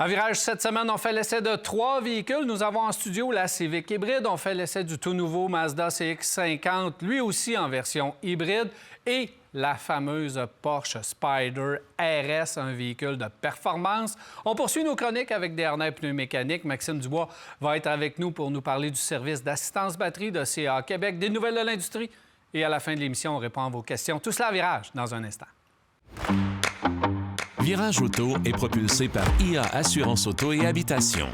À Virage, cette semaine, on fait l'essai de 3 véhicules. Nous avons en studio la Civic hybride. On fait l'essai du tout nouveau Mazda CX-50, lui aussi en version hybride. Et la fameuse Porsche Spyder RS, un véhicule de performance. On poursuit nos chroniques avec des harnais pneumécaniques. Maxime Dubois va être avec nous pour nous parler du service d'assistance batterie de CA Québec, des nouvelles de l'industrie. Et à la fin de l'émission, on répond à vos questions. Tout cela à Virage, dans un instant. Virage Auto est propulsé par IA Assurance Auto et Habitation.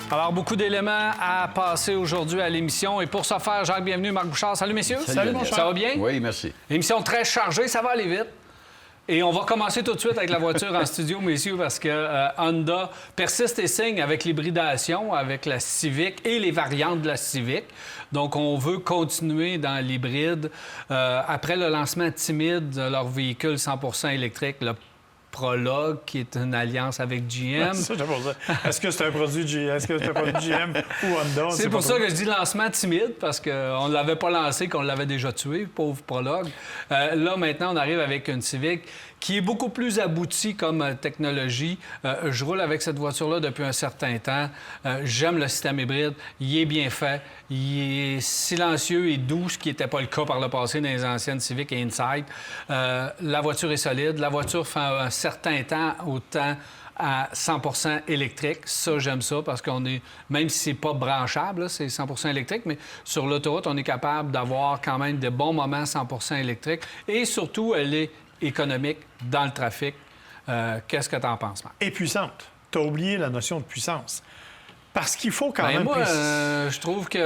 Alors, beaucoup d'éléments à passer aujourd'hui à l'émission. Et pour ce faire, Jacques, bienvenue. Marc Bouchard. Salut, messieurs. Salut mon cher. Ça va bien? Oui, merci. Émission très chargée, ça va aller vite. Et on va commencer tout de suite avec la voiture en studio, messieurs, parce que Honda persiste et signe avec l'hybridation, avec la Civic et les variantes de la Civic. Donc, on veut continuer dans l'hybride. Après le lancement timide de leur véhicule 100% électrique, le Prologue, qui est une alliance avec GM. Est-ce que c'est un produit GM? Est-ce que c'est un produit GM ou Honda? C'est pour ça que je dis lancement timide, parce qu'on ne l'avait pas lancé, qu'on l'avait déjà tué, pauvre Prologue. Là, maintenant, on arrive avec une Civic qui est beaucoup plus aboutie comme technologie. Je roule avec cette voiture-là depuis un certain temps. J'aime le système hybride. Il est bien fait. Il est silencieux et doux, ce qui n'était pas le cas par le passé dans les anciennes Civic et Insight. La voiture est solide. La voiture fait un certain temps autant à 100% électrique. Ça, j'aime ça parce qu'on est, même si c'est pas branchable, là, c'est 100% électrique, mais sur l'autoroute, on est capable d'avoir quand même de bons moments 100% électrique. Et surtout, elle est économique dans le trafic. Qu'est-ce que tu en penses, Marc? Et puissante. Tu as oublié la notion de puissance. Parce qu'il faut quand même... Moi, je trouve que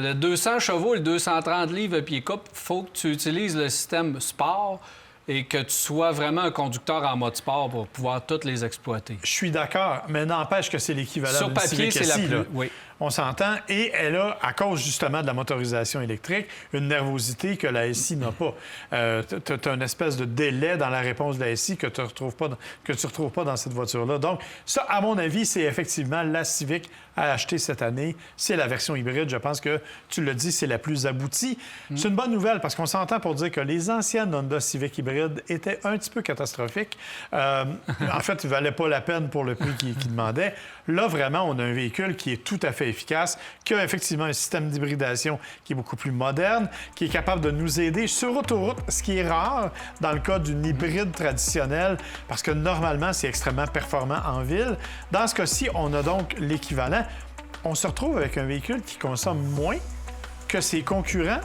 le 200 chevaux et le 230 livres à pied coupe, il faut que tu utilises le système sport et que tu sois vraiment un conducteur en mode sport pour pouvoir toutes les exploiter. Je suis d'accord, mais n'empêche que c'est l'équivalent sur d'une papier, Civic c'est la SI, plus... là. Oui. On s'entend. Et elle a, à cause justement de la motorisation électrique, une nervosité que la SI n'a pas. Tu as une espèce de délai dans la réponse de la SI que tu ne retrouves pas dans cette voiture-là. Donc, ça, à mon avis, c'est effectivement la Civic à acheter cette année. C'est la version hybride. Je pense que, tu l'as dit, c'est la plus aboutie. C'est une bonne nouvelle parce qu'on s'entend pour dire que les anciennes Honda Civic hybrides étaient un petit peu catastrophiques. En fait, ils ne valaient pas la peine pour le prix qu'ils demandaient. Là, vraiment, on a un véhicule qui est tout à fait efficace, qui a effectivement un système d'hybridation qui est beaucoup plus moderne, qui est capable de nous aider sur autoroute, ce qui est rare dans le cas d'une hybride traditionnelle, parce que normalement, c'est extrêmement performant en ville. Dans ce cas-ci, on a donc l'équivalent. On se retrouve avec un véhicule qui consomme moins que ses concurrents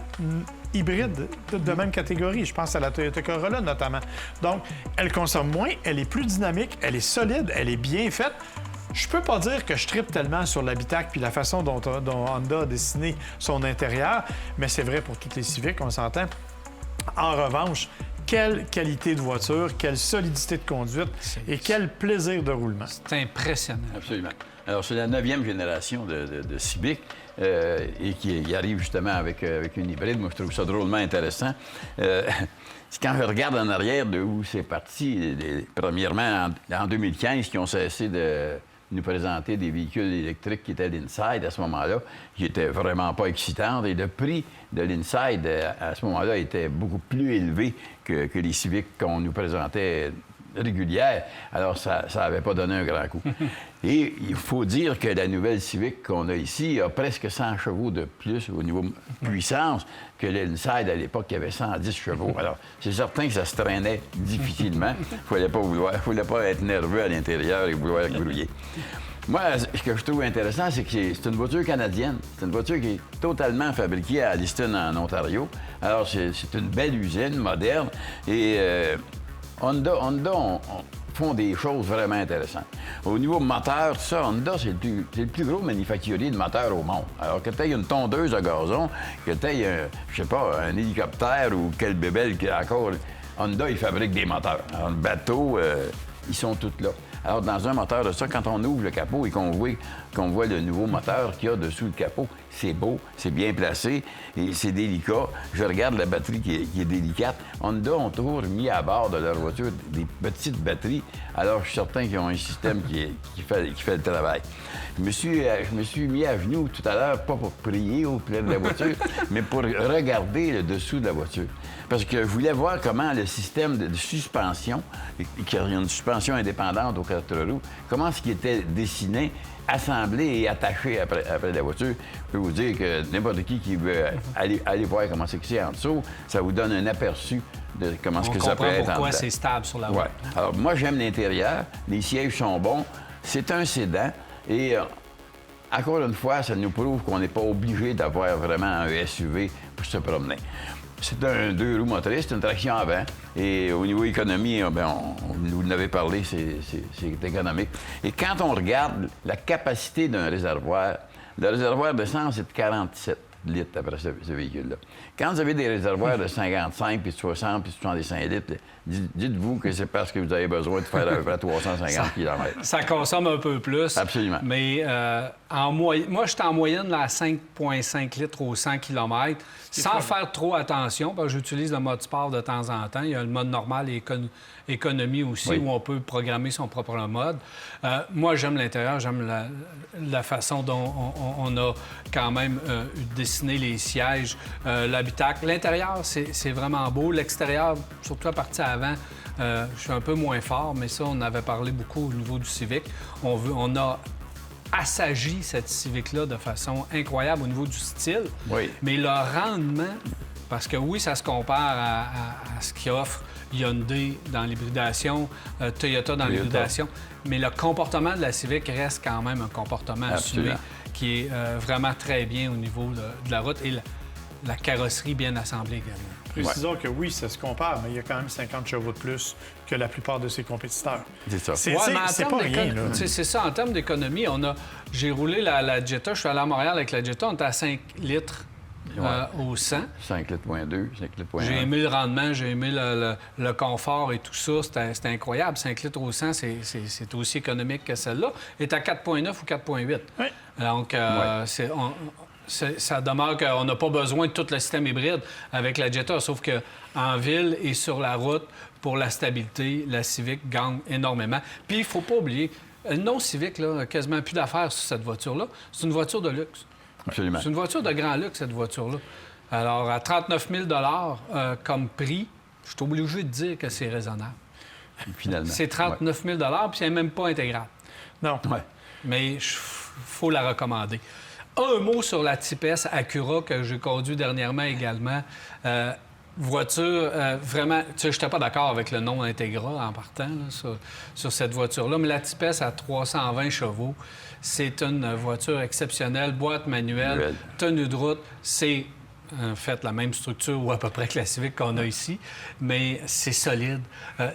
hybrides de même catégorie. Je pense à la Toyota Corolla, notamment. Donc, elle consomme moins, elle est plus dynamique, elle est solide, elle est bien faite. Je peux pas dire que je tripe tellement sur l'habitacle puis la façon dont Honda a dessiné son intérieur, mais c'est vrai pour toutes les Civic, on s'entend. En revanche, quelle qualité de voiture, quelle solidité de conduite et quel plaisir de roulement. C'est impressionnant. Absolument. Alors, c'est la 9e génération de Civic et qui arrive justement avec une hybride. Moi, je trouve ça drôlement intéressant. Quand je regarde en arrière de où c'est parti, premièrement, en 2015, qui ont cessé de nous présenter des véhicules électriques qui étaient l'Inside à ce moment-là, qui n'étaient vraiment pas excitantes. Et le prix de l'Inside, à ce moment-là, était beaucoup plus élevé que les Civic qu'on nous présentait régulière. Alors, ça n'avait pas donné un grand coup. Et il faut dire que la nouvelle Civic qu'on a ici a presque 100 chevaux de plus au niveau puissance que l'Inside à l'époque qui avait 110 chevaux. Alors, c'est certain que ça se traînait difficilement. Il ne fallait pas être nerveux à l'intérieur et vouloir grouiller. Moi, ce que je trouve intéressant, c'est que c'est une voiture canadienne. C'est une voiture qui est totalement fabriquée à Alliston, en Ontario. Alors, c'est une belle usine, moderne. Et Honda, font des choses vraiment intéressantes. Au niveau moteur, tout ça, Honda, c'est le plus gros manufacturier de moteurs au monde. Alors que tu aies une tondeuse à gazon, que tu aies, je sais pas, un hélicoptère ou quel bébelle qu'il y a encore, Honda, ils fabriquent des moteurs. Alors, le bateau, ils sont tous là. Alors, dans un moteur de ça, quand on ouvre le capot et qu'on voit le nouveau moteur qu'il y a dessous le capot, c'est beau, c'est bien placé et c'est délicat. Je regarde la batterie qui est délicate. Honda ont toujours mis à bord de leur voiture des petites batteries. Alors, je suis certain qu'ils ont un système qui fait le travail. Je me suis mis à genoux tout à l'heure, pas pour prier au pied de la voiture, mais pour regarder le dessous de la voiture. Parce que je voulais voir comment le système de suspension, qu'il y a une suspension indépendante aux 4 roues, comment est-ce qu'il était dessiné, assemblé et attaché après la voiture. Je peux vous dire que n'importe qui veut aller voir comment c'est que c'est en dessous, ça vous donne un aperçu de comment est-ce que ça peut être. Pourquoi c'est stable sur la route. Ouais. Alors, moi, j'aime l'intérieur. Les sièges sont bons. C'est un sédan. Et encore une fois, ça nous prouve qu'on n'est pas obligé d'avoir vraiment un SUV pour se promener. C'est un 2 roues motrices, c'est une traction avant. Et au niveau économie, vous en avez parlé, c'est économique. Et quand on regarde la capacité d'un réservoir, le réservoir d'essence est de 47 litres après ce véhicule-là. Quand vous avez des réservoirs de 55, puis de 60, puis de 65 litres, dites-vous que c'est parce que vous avez besoin de faire à peu près 350 km. Ça consomme un peu plus. Absolument. Mais moi, je suis en moyenne là, à 5,5 litres au 100 km, sans faire trop attention, parce que j'utilise le mode sport de temps en temps. Il y a le mode normal et économie aussi, où on peut programmer son propre mode. Moi, j'aime l'intérieur, j'aime la façon dont on a quand même dessiné les sièges, l'habitacle. L'intérieur, c'est vraiment beau. L'extérieur, surtout la partie avant, je suis un peu moins fort, mais ça, on avait parlé beaucoup au niveau du Civic. On a assagi cette Civic-là de façon incroyable au niveau du style. Oui. Mais le rendement, parce que oui, ça se compare à ce qu'offre Hyundai dans l'hybridation, Toyota dans l'hybridation, mais le comportement de la Civic reste quand même un comportement assumé qui est vraiment très bien au niveau de la route et la carrosserie bien assemblée également. Précisons que oui, ça se compare, mais il y a quand même 50 chevaux de plus que la plupart de ses compétiteurs. C'est ça. C'est pas rien, là. C'est ça, en termes d'économie, j'ai roulé la Jetta, je suis allé à Montréal avec la Jetta, on était à 5 litres au 100. 5 litres, 5 litres, J'ai aimé le rendement, j'ai aimé le confort et tout ça. C'était incroyable. 5 litres au 100, c'est aussi économique que celle-là. Elle est à 4,9 ou 4,8. Oui. Donc, ça demeure qu'on n'a pas besoin de tout le système hybride avec la Jetta, sauf qu'en ville et sur la route, pour la stabilité, la Civic gagne énormément. Puis, il ne faut pas oublier, le non-Civic, là, quasiment plus d'affaires sur cette voiture-là. C'est une voiture de luxe. Absolument. C'est une voiture de grand luxe, cette voiture-là. Alors, à 39 000 comme prix, je suis obligé de dire que c'est raisonnable. Finalement. C'est 39 000 puis elle n'est même pas intégrale. Non. Ouais. Mais il faut la recommander. Un mot sur la Type S Acura que j'ai conduit dernièrement également. Voiture, vraiment, tu sais, je n'étais pas d'accord avec le nom Integra en partant là, sur cette voiture-là, mais la Type S à 320 chevaux, c'est une voiture exceptionnelle, boîte manuelle, tenue de route, c'est en fait la même structure ou à peu près que la Civic qu'on a ici, mais c'est solide,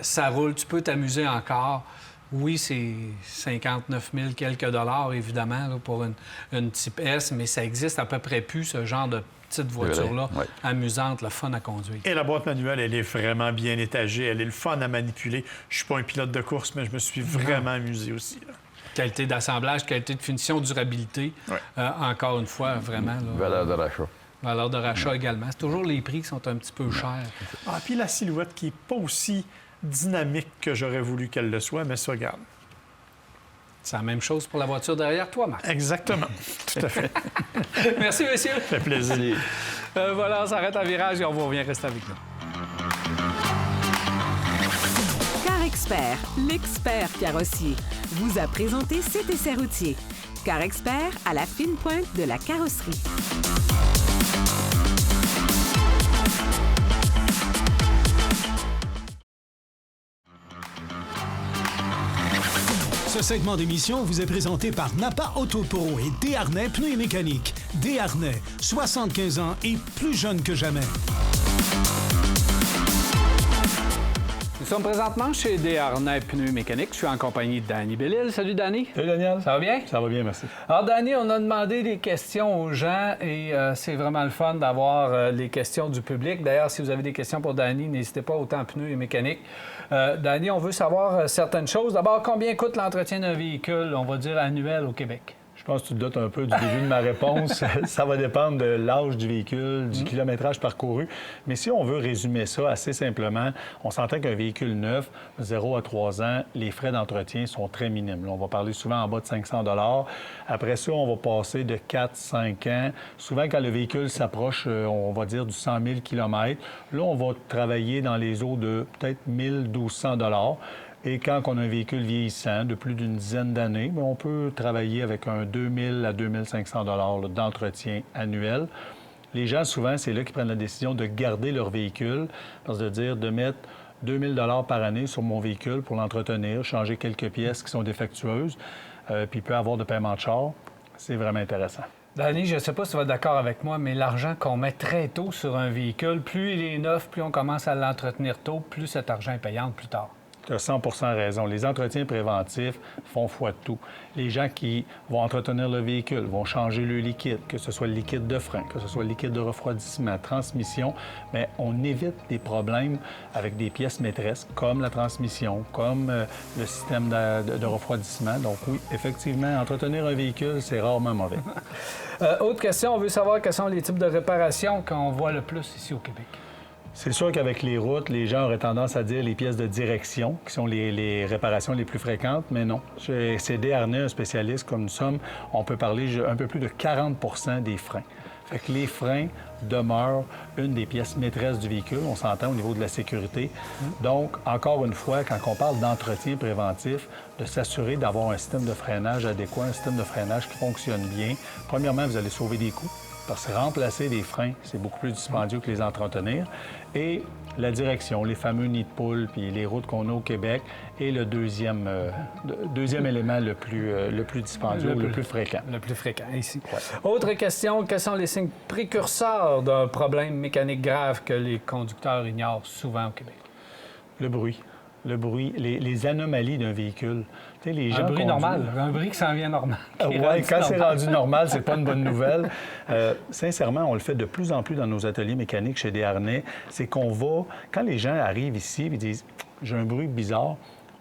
ça roule, tu peux t'amuser encore. Oui, c'est 59 000 quelques dollars, évidemment, là, pour une Type S, mais ça existe à peu près plus, ce genre de petite voiture-là, amusante, le fun à conduire. Et la boîte manuelle, elle est vraiment bien étagée, elle est le fun à manipuler. Je suis pas un pilote de course, mais je me suis vraiment amusé aussi. Là. Qualité d'assemblage, qualité de finition, durabilité, encore une fois, vraiment. Là, valeur de rachat. Valeur de rachat également. C'est toujours les prix qui sont un petit peu chers. Ah, puis la silhouette qui n'est pas aussi dynamique que j'aurais voulu qu'elle le soit, mais ça, regarde. C'est la même chose pour la voiture derrière toi, Marc. Exactement. Tout à fait. Merci, monsieur. Ça fait plaisir. Voilà, on s'arrête à virage et on vous revient. Restez avec nous. CarExpert, l'expert carrossier, vous a présenté cet essai routier. CarExpert à la fine pointe de la carrosserie. Ce segment d'émission vous est présenté par Napa Auto Pro et Desharnais Pneus et Mécaniques. Desharnais, 75 ans et plus jeune que jamais. Nous sommes présentement chez Desharnais Pneus Mécaniques. Je suis en compagnie de Danny Bellil. Salut, Danny. Salut, Daniel. Ça va bien? Ça va bien, merci. Alors, Danny, on a demandé des questions aux gens et c'est vraiment le fun d'avoir les questions du public. D'ailleurs, si vous avez des questions pour Danny, n'hésitez pas, autant en pneus et mécanique. Danny, on veut savoir certaines choses. D'abord, combien coûte l'entretien d'un véhicule, on va dire, annuel au Québec? Je pense que tu te doutes un peu du début de ma réponse. Ça va dépendre de l'âge du véhicule, du kilométrage parcouru. Mais si on veut résumer ça assez simplement, on s'entend qu'un véhicule neuf, 0 à 3 ans, les frais d'entretien sont très minimes. Là, on va parler souvent en bas de 500 $. Après ça, on va passer de 4-5 ans. Souvent, quand le véhicule s'approche, on va dire du 100 000 km, là, on va travailler dans les eaux de peut-être 1 200 $. Et quand on a un véhicule vieillissant de plus d'une dizaine d'années, on peut travailler avec un 2 000 à 2 500 $ d'entretien annuel. Les gens, souvent, c'est là qu'ils prennent la décision de garder leur véhicule, parce que de dire de mettre 2 000 $ par année sur mon véhicule pour l'entretenir, changer quelques pièces qui sont défectueuses, puis il peut avoir de paiement de char, c'est vraiment intéressant. Danny, je ne sais pas si tu vas être d'accord avec moi, mais l'argent qu'on met très tôt sur un véhicule, plus il est neuf, plus on commence à l'entretenir tôt, plus cet argent est payant plus tard. Tu as 100 raison. Les entretiens préventifs font foi de tout. Les gens qui vont entretenir le véhicule vont changer le liquide, que ce soit le liquide de frein, que ce soit le liquide de refroidissement, transmission, mais on évite des problèmes avec des pièces maîtresses comme la transmission, comme le système de refroidissement. Donc oui, effectivement, entretenir un véhicule, c'est rarement mauvais. Autre question, on veut savoir quels sont les types de réparations qu'on voit le plus ici au Québec. C'est sûr qu'avec les routes, les gens auraient tendance à dire les pièces de direction, qui sont les réparations les plus fréquentes, mais non. Chez Desharnais, un spécialiste comme nous sommes, on peut parler un peu plus de 40 des freins. Fait que les freins demeurent une des pièces maîtresses du véhicule, on s'entend au niveau de la sécurité. Donc, encore une fois, quand on parle d'entretien préventif, de s'assurer d'avoir un système de freinage adéquat, un système de freinage qui fonctionne bien. Premièrement, vous allez sauver des coûts. Parce que remplacer des freins, c'est beaucoup plus dispendieux que les entretenir. Et la direction, les fameux nids de poules, puis les routes qu'on a au Québec, est le deuxième élément le plus dispendieux, le plus fréquent. Le plus fréquent, ici. Ouais. Autre question, quels sont les signes précurseurs d'un problème mécanique grave que les conducteurs ignorent souvent au Québec? Le bruit. Le bruit, les anomalies d'un véhicule. Tu sais, les gens un bruit normal, un bruit qui s'en vient normal. Oui, quand c'est rendu normal, c'est pas une bonne nouvelle. Sincèrement, on le fait de plus en plus dans nos ateliers mécaniques chez Desharnais. C'est qu'on va, quand les gens arrivent ici et disent « j'ai un bruit bizarre »,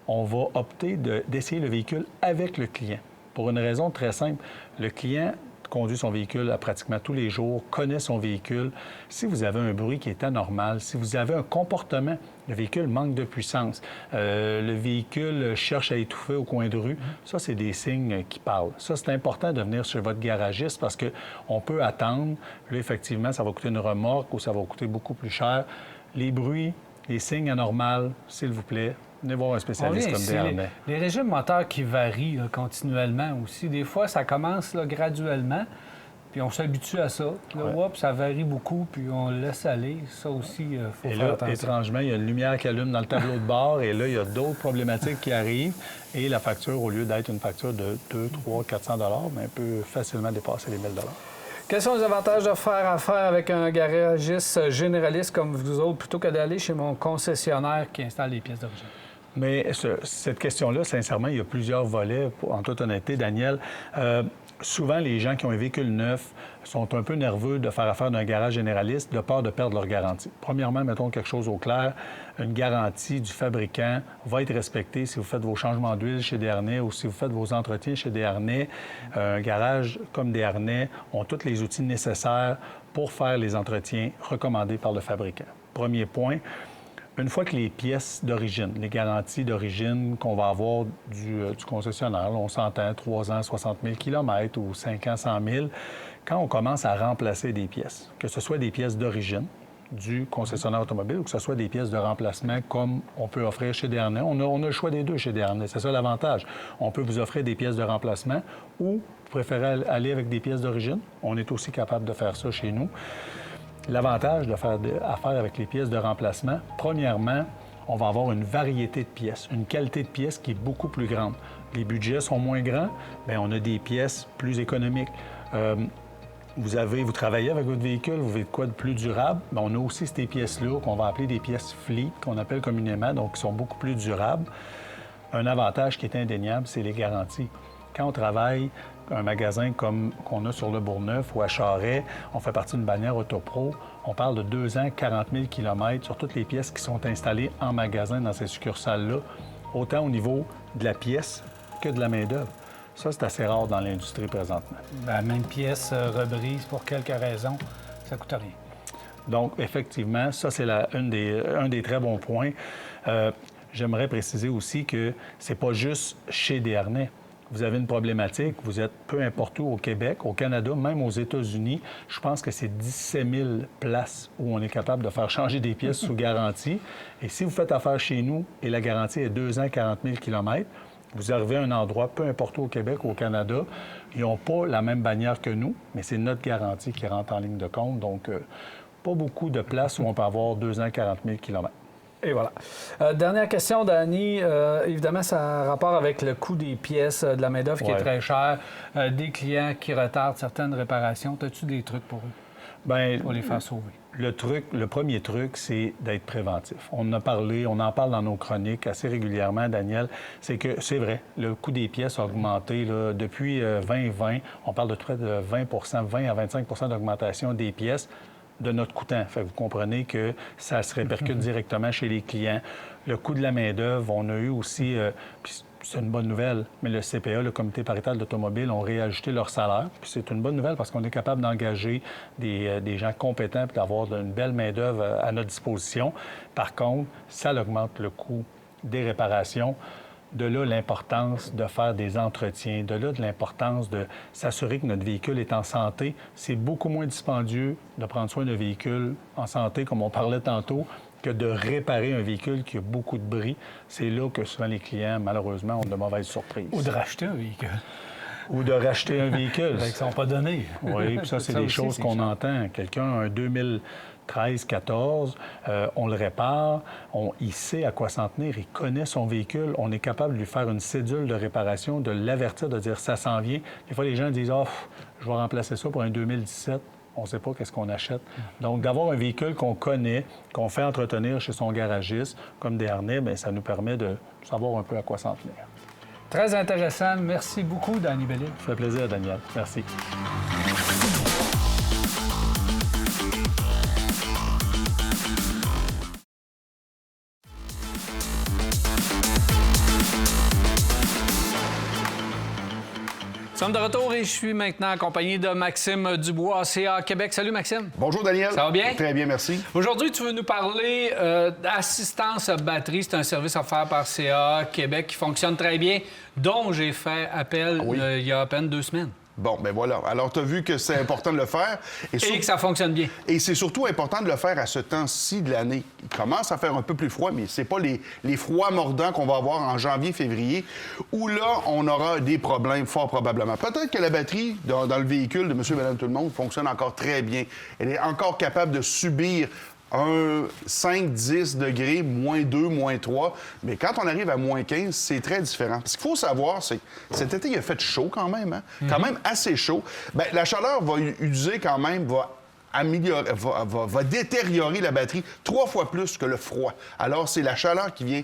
on va opter d'essayer le véhicule avec le client. Pour une raison très simple. Le client conduit son véhicule à pratiquement tous les jours, connaît son véhicule. Si vous avez un bruit qui est anormal, si vous avez un comportement, le véhicule manque de puissance, le véhicule cherche à étouffer au coin de rue, ça, c'est des signes qui parlent. Ça, c'est important de venir chez votre garagiste parce qu'on peut attendre. Là, effectivement, ça va coûter une remorque ou ça va coûter beaucoup plus cher. Les bruits, les signes anormaux, s'il vous plaît, venez voir un spécialiste comme Desharnais. Les régimes moteurs qui varient là, continuellement aussi. Des fois, ça commence là, graduellement, puis on s'habitue à ça. Puis là, hop, ça varie beaucoup, puis on le laisse aller. Ça aussi, il faut faire attention. Étrangement, il y a une lumière qui allume dans le tableau de bord, et là, il y a d'autres problématiques qui arrivent. Et la facture, au lieu d'être une facture de 200, 300, 400 $, mais peut facilement dépasser les 1 000 $. Quels sont les avantages de faire affaire avec un garagiste généraliste comme vous autres, plutôt que d'aller chez mon concessionnaire qui installe les pièces d'origine? Mais cette question-là, sincèrement, il y a plusieurs volets, en toute honnêteté, Daniel. Souvent, les gens qui ont un véhicule neuf sont un peu nerveux de faire affaire d'un garage généraliste de peur de perdre leur garantie. Premièrement, mettons quelque chose au clair, une garantie du fabricant va être respectée si vous faites vos changements d'huile chez Desharnais ou si vous faites vos entretiens chez Desharnais. Un garage comme Desharnais ont tous les outils nécessaires pour faire les entretiens recommandés par le fabricant. Premier point. Une fois que les pièces d'origine, les garanties d'origine qu'on va avoir du concessionnaire, on s'entend 3 ans, 60 000 km ou 5 ans, 100 000, quand on commence à remplacer des pièces, que ce soit des pièces d'origine du concessionnaire automobile ou que ce soit des pièces de remplacement comme on peut offrir chez Desharnais, on a le choix des deux chez Desharnais, c'est ça l'avantage. On peut vous offrir des pièces de remplacement ou vous préférez aller avec des pièces d'origine, on est aussi capable de faire ça chez nous. L'avantage de faire affaire avec les pièces de remplacement, premièrement, on va avoir une variété de pièces, une qualité de pièces qui est beaucoup plus grande. Les budgets sont moins grands, bien, on a des pièces plus économiques. vous travaillez avec votre véhicule, vous voulez de quoi de plus durable, bien, on a aussi ces pièces-là qu'on va appeler des pièces fleet, qu'on appelle communément, donc qui sont beaucoup plus durables. Un avantage qui est indéniable, c'est les garanties. Quand on travaille un magasin comme qu'on a sur le Bourgneuf ou à Charest, on fait partie d'une bannière Autopro, on parle de 2 ans, 40 000 km sur toutes les pièces qui sont installées en magasin dans ces succursales-là, autant au niveau de la pièce que de la main-d'œuvre. Ça, c'est assez rare dans l'industrie présentement. La même pièce rebrise pour quelques raisons, ça coûte rien. Donc, effectivement, ça, c'est un des très bons points. J'aimerais préciser aussi que c'est pas juste chez Desharnais. Vous avez une problématique, vous êtes peu importe où au Québec, au Canada, même aux États-Unis, je pense que c'est 17 000 places où on est capable de faire changer des pièces sous garantie. Et si vous faites affaire chez nous et la garantie est 2 ans, 40 000 km, vous arrivez à un endroit, peu importe où au Québec ou au Canada, ils n'ont pas la même bannière que nous, mais c'est notre garantie qui rentre en ligne de compte. Donc, pas beaucoup de places où on peut avoir 2 ans, 40 000 km. Et voilà. Dernière question, Dani. Évidemment, ça a rapport avec le coût des pièces, de la main-d'œuvre qui est très cher, des clients qui retardent certaines réparations. As-tu des trucs pour eux? Bien, pour les faire sauver? Le premier truc, c'est d'être préventif. On en a parlé, on en parle dans nos chroniques assez régulièrement, Daniel. C'est que c'est vrai, le coût des pièces a augmenté. Là, depuis 2020, on parle de près de 20 à 25 d'augmentation des pièces de notre coûtant. Fait que vous comprenez que ça se répercute directement chez les clients. Le coût de la main-d'œuvre, on a eu aussi, puis c'est une bonne nouvelle, mais le CPA, le Comité parital de l'automobile, ont réajusté leur salaire. Puis c'est une bonne nouvelle parce qu'on est capable d'engager des gens compétents et d'avoir une belle main-d'œuvre à notre disposition. Par contre, ça augmente le coût des réparations. De là, l'importance de faire des entretiens. De là, de l'importance de s'assurer que notre véhicule est en santé. C'est beaucoup moins dispendieux de prendre soin d'un véhicule en santé, comme on parlait tantôt, que de réparer un véhicule qui a beaucoup de bris. C'est là que souvent les clients, malheureusement, ont de mauvaises surprises. Ou de racheter un véhicule. Ou de racheter un véhicule. Ils ne sont pas donnés. Oui, puis ça, c'est des choses qu'on entend. Quelqu'un a un 2013-14, on le répare, il sait à quoi s'en tenir, il connaît son véhicule, on est capable de lui faire une cédule de réparation, de l'avertir, de dire ça s'en vient. Des fois, les gens disent « Ah, je vais remplacer ça pour un 2017 ». On ne sait pas qu'est-ce qu'on achète. Donc, d'avoir un véhicule qu'on connaît, qu'on fait entretenir chez son garagiste, comme Desharnais, bien, ça nous permet de savoir un peu à quoi s'en tenir. Très intéressant. Merci beaucoup, Dani Bellil. Ça fait plaisir, Daniel. Merci. Nous sommes de retour et je suis maintenant accompagné de Maxime Dubois, CA Québec. Salut, Maxime. Bonjour, Daniel. Ça va bien? Très bien, merci. Aujourd'hui, tu veux nous parler d'assistance batterie. C'est un service offert par CA Québec qui fonctionne très bien, dont j'ai fait appel il y a à peine 2 semaines. Bon, ben voilà. Alors, tu as vu que c'est important de le faire. Et que ça fonctionne bien. Et c'est surtout important de le faire à ce temps-ci de l'année. Il commence à faire un peu plus froid, mais c'est pas les froids mordants qu'on va avoir en janvier, février, où là, on aura des problèmes, fort probablement. Peut-être que la batterie dans le véhicule de monsieur, madame, tout le monde fonctionne encore très bien. Elle est encore capable de subir un 5-10 degrés, -2, -3. Mais quand on arrive à -15, c'est très différent. Ce qu'il faut savoir, c'est que cet été, il a fait chaud quand même, hein? Quand même assez chaud. Bien, la chaleur va user quand même, va détériorer la batterie 3 fois plus que le froid. Alors, c'est la chaleur qui vient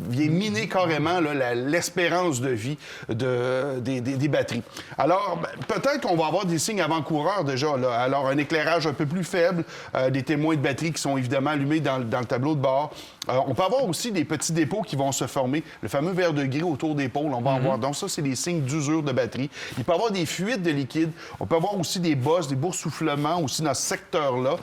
miner carrément là, l'espérance de vie des batteries. Alors, peut-être qu'on va avoir des signes avant-coureurs déjà. Là. Alors, un éclairage un peu plus faible, des témoins de batterie qui sont évidemment allumés dans le tableau de bord. On peut avoir aussi des petits dépôts qui vont se former, le fameux verre de gris autour des pôles, on va en voir. Donc ça, c'est des signes d'usure de batterie. Il peut y avoir des fuites de liquide. On peut avoir aussi des bosses, des boursouflements aussi dans ce secteur-là.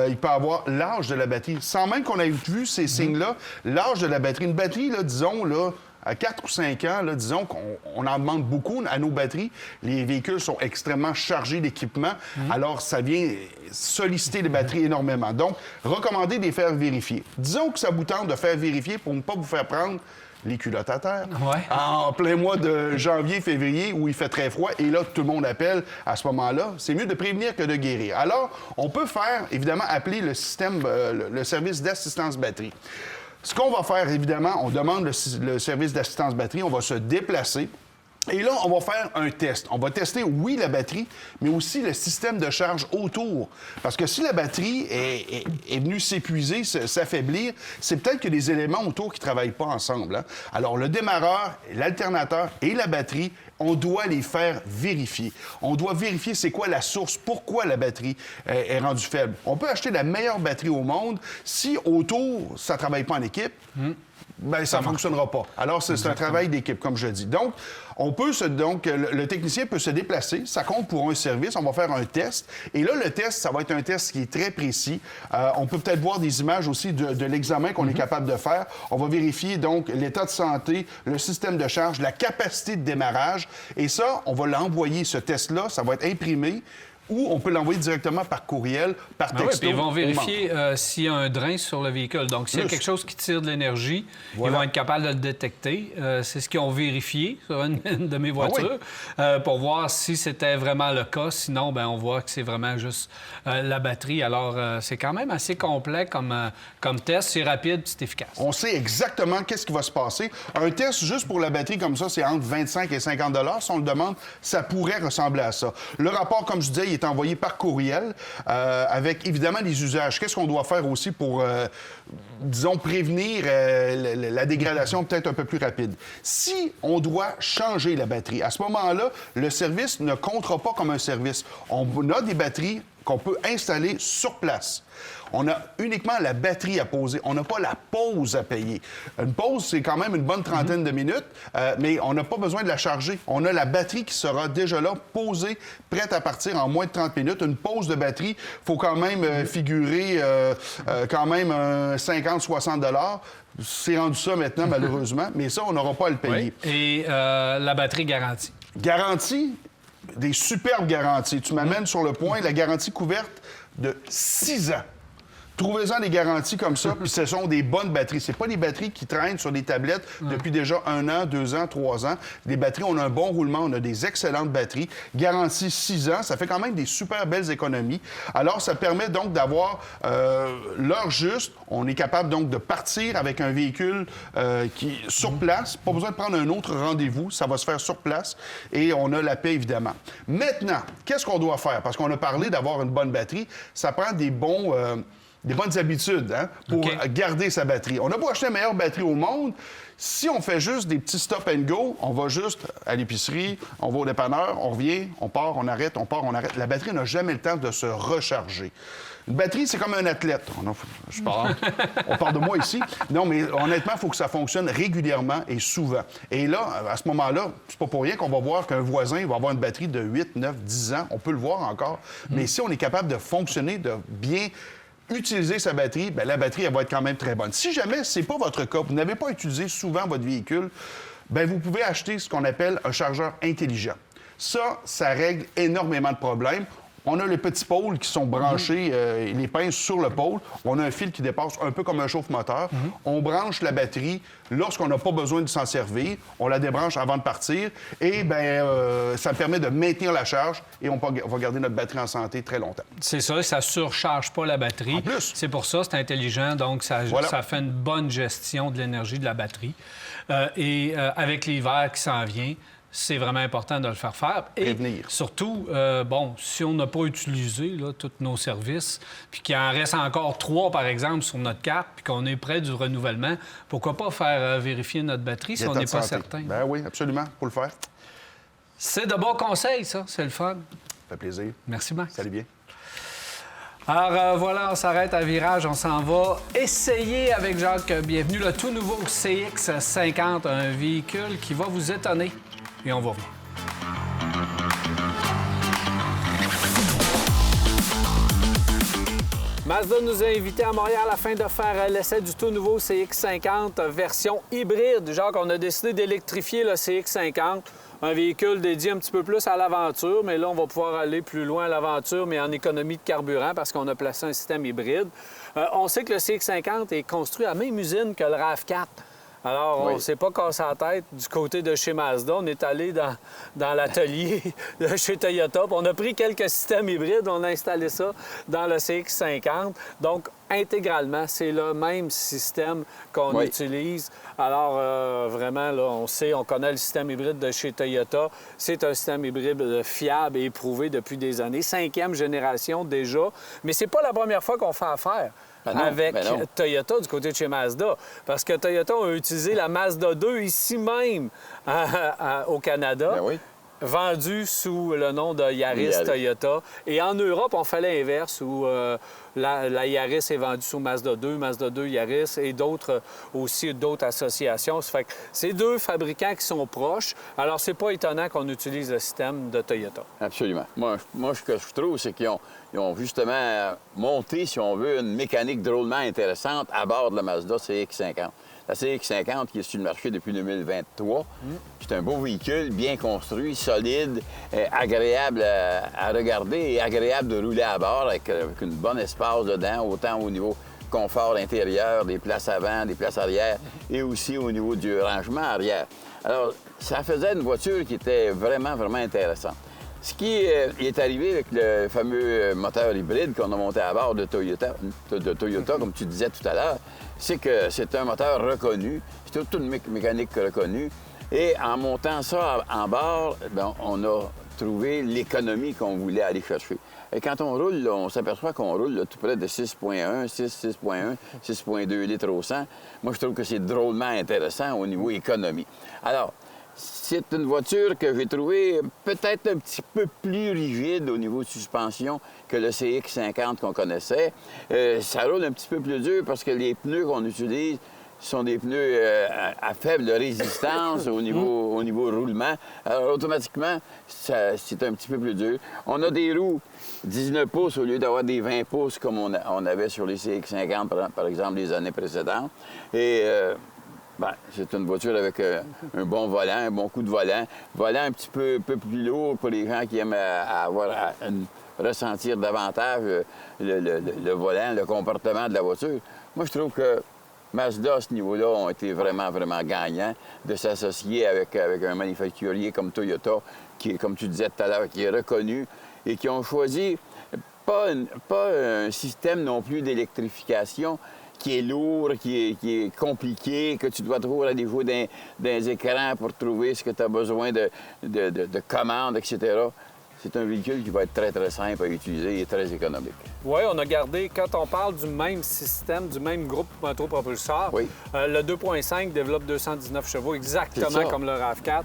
Il peut y avoir l'âge de la batterie. Sans même qu'on ait vu ces signes-là, l'âge de la batterie. Une batterie, là, disons, là, à 4 ou 5 ans, là, disons qu'on en demande beaucoup à nos batteries. Les véhicules sont extrêmement chargés d'équipement, alors ça vient solliciter les batteries énormément. Donc, recommandez de les faire vérifier. Disons que ça vous tente de faire vérifier pour ne pas vous faire prendre les culottes à terre. Ouais. En plein mois de janvier, février, où il fait très froid, et là, tout le monde appelle à ce moment-là. C'est mieux de prévenir que de guérir. Alors, on peut faire, évidemment, appeler le système, le service d'assistance batterie. Ce qu'on va faire, évidemment, on demande le service d'assistance batterie, on va se déplacer. Et là, on va faire un test. On va tester, oui, la batterie, mais aussi le système de charge autour. Parce que si la batterie est venue s'épuiser, s'affaiblir, c'est peut-être que les éléments autour qui ne travaillent pas ensemble. Hein? Alors, le démarreur, l'alternateur et la batterie, on doit les faire vérifier. On doit vérifier c'est quoi la source, pourquoi la batterie est rendue faible. On peut acheter la meilleure batterie au monde. Si autour, ça ne travaille pas en équipe, bien, ça ne fonctionnera pas. Alors, c'est un travail d'équipe, comme je dis. Donc, le technicien peut se déplacer. Ça compte pour un service. On va faire un test. Et là, le test, ça va être un test qui est très précis. On peut peut-être voir des images aussi de l'examen qu'on est capable de faire. On va vérifier, donc, l'état de santé, le système de charge, la capacité de démarrage. Et ça, on va l'envoyer, ce test-là. Ça va être imprimé. Ou on peut l'envoyer directement par courriel, par texto. Oui, puis ils vont vérifier s'il y a un drain sur le véhicule. Donc, s'il y a quelque chose qui tire de l'énergie, ils vont être capables de le détecter. C'est ce qu'ils ont vérifié sur une de mes voitures pour voir si c'était vraiment le cas. Sinon, bien, on voit que c'est vraiment juste la batterie. Alors, c'est quand même assez complet comme test. C'est rapide, c'est efficace. On sait exactement qu'est-ce qui va se passer. Un test juste pour la batterie comme ça, c'est entre 25 et 50 $. Si on le demande, ça pourrait ressembler à ça. Le rapport, comme je disais, il est envoyé par courriel avec, évidemment, les usages. Qu'est-ce qu'on doit faire aussi pour, disons, prévenir la dégradation peut-être un peu plus rapide? Si on doit changer la batterie, à ce moment-là, le service ne comptera pas comme un service. On a des batteries qu'on peut installer sur place. On a uniquement la batterie à poser. On n'a pas la pause à payer. Une pause, c'est quand même une bonne trentaine de minutes, mais on n'a pas besoin de la charger. On a la batterie qui sera déjà là, posée, prête à partir en moins de 30 minutes. Une pause de batterie, il faut quand même figurer quand même 50-60 $. C'est rendu ça maintenant, malheureusement, mais ça, on n'aura pas à le payer. Oui. Et la batterie garantie? Garantie, des superbes garanties. Tu m'amènes sur le point, la garantie couverte de 6 ans. Trouvez-en des garanties comme ça, puis ce sont des bonnes batteries. C'est pas des batteries qui traînent sur des tablettes depuis déjà 1 an, 2 ans, 3 ans. Des batteries, on a un bon roulement, on a des excellentes batteries. Garantie 6 ans, ça fait quand même des super belles économies. Alors, ça permet donc d'avoir l'heure juste. On est capable donc de partir avec un véhicule qui est sur place. Pas besoin de prendre un autre rendez-vous, ça va se faire sur place. Et on a la paix, évidemment. Maintenant, qu'est-ce qu'on doit faire? Parce qu'on a parlé d'avoir une bonne batterie. Ça prend des bonnes habitudes pour garder sa batterie. On n'a pas acheté la meilleure batterie au monde. Si on fait juste des petits stop and go, on va juste à l'épicerie, on va au dépanneur, on revient, on part, on arrête, on part, on arrête. La batterie n'a jamais le temps de se recharger. Une batterie, c'est comme un athlète. On parle de moi ici. Non, mais honnêtement, il faut que ça fonctionne régulièrement et souvent. Et là, à ce moment-là, c'est pas pour rien qu'on va voir qu'un voisin va avoir une batterie de 8, 9, 10 ans. On peut le voir encore. Mais si on est capable de fonctionner, de bien utiliser sa batterie, bien, la batterie, elle va être quand même très bonne. Si jamais ce n'est pas votre cas, vous n'avez pas utilisé souvent votre véhicule, bien, vous pouvez acheter ce qu'on appelle un chargeur intelligent. Ça règle énormément de problèmes. On a les petits pôles qui sont branchés, les pinces sur le pôle. On a un fil qui dépasse un peu comme un chauffe-moteur. On branche la batterie lorsqu'on n'a pas besoin de s'en servir. On la débranche avant de partir. Et bien, ça permet de maintenir la charge et on va garder notre batterie en santé très longtemps. C'est ça, ça ne surcharge pas la batterie. En plus. C'est pour ça, c'est intelligent. Donc, ça fait une bonne gestion de l'énergie de la batterie. Avec l'hiver qui s'en vient, c'est vraiment important de le faire faire. Et surtout, si on n'a pas utilisé tous nos services, puis qu'il en reste encore 3, par exemple, sur notre carte, puis qu'on est près du renouvellement, pourquoi pas faire vérifier notre batterie si on n'est pas certain? Ben oui, absolument, pour le faire. C'est de bons conseils, ça. C'est le fun. Ça fait plaisir. Merci, Max. Salut bien. Alors voilà, on s'arrête à virage, on s'en va essayer avec Jacques Bienvenu le tout nouveau CX50, un véhicule qui va vous étonner. Et on va revenir. Mazda nous a invités à Montréal afin de faire l'essai du tout nouveau CX50 version hybride. Jacques, on a décidé d'électrifier le CX50, un véhicule dédié un petit peu plus à l'aventure, mais là, on va pouvoir aller plus loin à l'aventure, mais en économie de carburant parce qu'on a placé un système hybride. On sait que le CX50 est construit à la même usine que le RAV4. Alors, on ne s'est pas cassé la tête du côté de chez Mazda. On est allé dans l'atelier de chez Toyota. Puis on a pris quelques systèmes hybrides. On a installé ça dans le CX-50. Donc, intégralement, c'est le même système qu'on utilise. Alors, vraiment, là, on connaît le système hybride de chez Toyota. C'est un système hybride fiable et éprouvé depuis des années. 5e génération déjà. Mais c'est pas la première fois qu'on fait affaire avec Toyota du côté de chez Mazda. Parce que Toyota a utilisé la Mazda 2 ici même au Canada. Vendue sous le nom de Yaris Toyota. Et en Europe, on fait l'inverse, où la Yaris est vendue sous Mazda 2 Yaris et d'autres associations. Ça fait que c'est deux fabricants qui sont proches. Alors, c'est pas étonnant qu'on utilise le système de Toyota. Absolument. Moi, ce que je trouve, c'est qu'ils ont justement monté, si on veut, une mécanique drôlement intéressante à bord de la Mazda CX-50. La CX-50 qui est sur le marché depuis 2023. C'est un beau véhicule, bien construit, solide, agréable à regarder et agréable de rouler à bord avec une bonne espace dedans, autant au niveau confort intérieur, des places avant, des places arrière et aussi au niveau du rangement arrière. Alors, ça faisait une voiture qui était vraiment, vraiment intéressante. Ce qui est arrivé avec le fameux moteur hybride qu'on a monté à bord de Toyota, comme tu disais tout à l'heure, c'est que c'est un moteur reconnu, c'est toute une mécanique reconnue. Et en montant ça en bord, on a trouvé l'économie qu'on voulait aller chercher. Et quand on roule, là, on s'aperçoit qu'on roule là, tout près de 6,1, 6,1, 6,2 litres au 100. Moi, je trouve que c'est drôlement intéressant au niveau économie. Alors, c'est une voiture que j'ai trouvée peut-être un petit peu plus rigide au niveau de suspension que le CX-50 qu'on connaissait. Ça roule un petit peu plus dur parce que les pneus qu'on utilise sont des pneus à faible résistance au niveau roulement. Alors, automatiquement, c'est un petit peu plus dur. On a des roues 19 pouces au lieu d'avoir des 20 pouces comme on avait sur les CX-50, par exemple, les années précédentes. Et c'est une voiture avec un bon volant, un bon coup de volant. Volant un petit peu plus lourd pour les gens qui aiment ressentir davantage le volant, le comportement de la voiture. Moi, je trouve que Mazda, à ce niveau-là, ont été vraiment, vraiment gagnants de s'associer avec un manufacturier comme Toyota, qui est, comme tu disais tout à l'heure, qui est reconnu et qui ont choisi pas un système non plus d'électrification qui est lourd, qui est compliqué, que tu dois toujours aller jouer dans les écrans pour trouver ce que tu as besoin de commandes, etc. C'est un véhicule qui va être très, très simple à utiliser et très économique. Oui, on a gardé, quand on parle du même système, du même groupe motopropulseur, le 2.5 développe 219 chevaux, exactement comme le RAV4.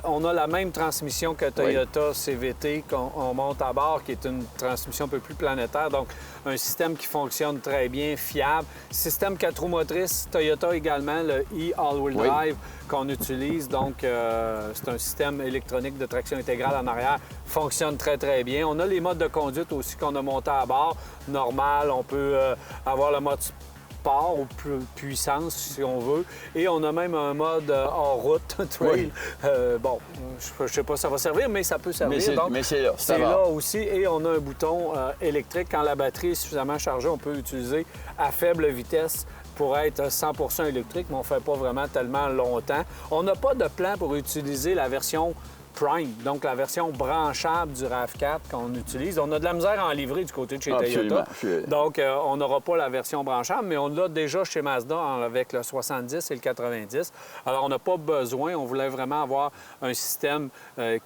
On a la même transmission que Toyota CVT qu'on monte à bord, qui est une transmission un peu plus planétaire, donc un système qui fonctionne très bien, fiable. Système 4 roues motrices, Toyota également, le e-all-wheel drive qu'on utilise, donc c'est un système électronique de traction intégrale en arrière, fonctionne très, très bien. On a les modes de conduite aussi qu'on a montés à bord. Normal, on peut avoir le mode sport ou puissance, si on veut. Et on a même un mode hors route, trail. Je ne sais pas si ça va servir, mais ça peut servir. Mais c'est là. C'est là aussi. Et on a un bouton électrique. Quand la batterie est suffisamment chargée, on peut l'utiliser à faible vitesse pour être 100 % électrique, mais on ne fait pas vraiment tellement longtemps. On n'a pas de plan pour utiliser la version Prime, donc la version branchable du RAV4 qu'on utilise. On a de la misère à en livrer du côté de chez Toyota. Donc, on n'aura pas la version branchable, mais on l'a déjà chez Mazda avec le 70 et le 90. Alors, on n'a pas besoin. On voulait vraiment avoir un système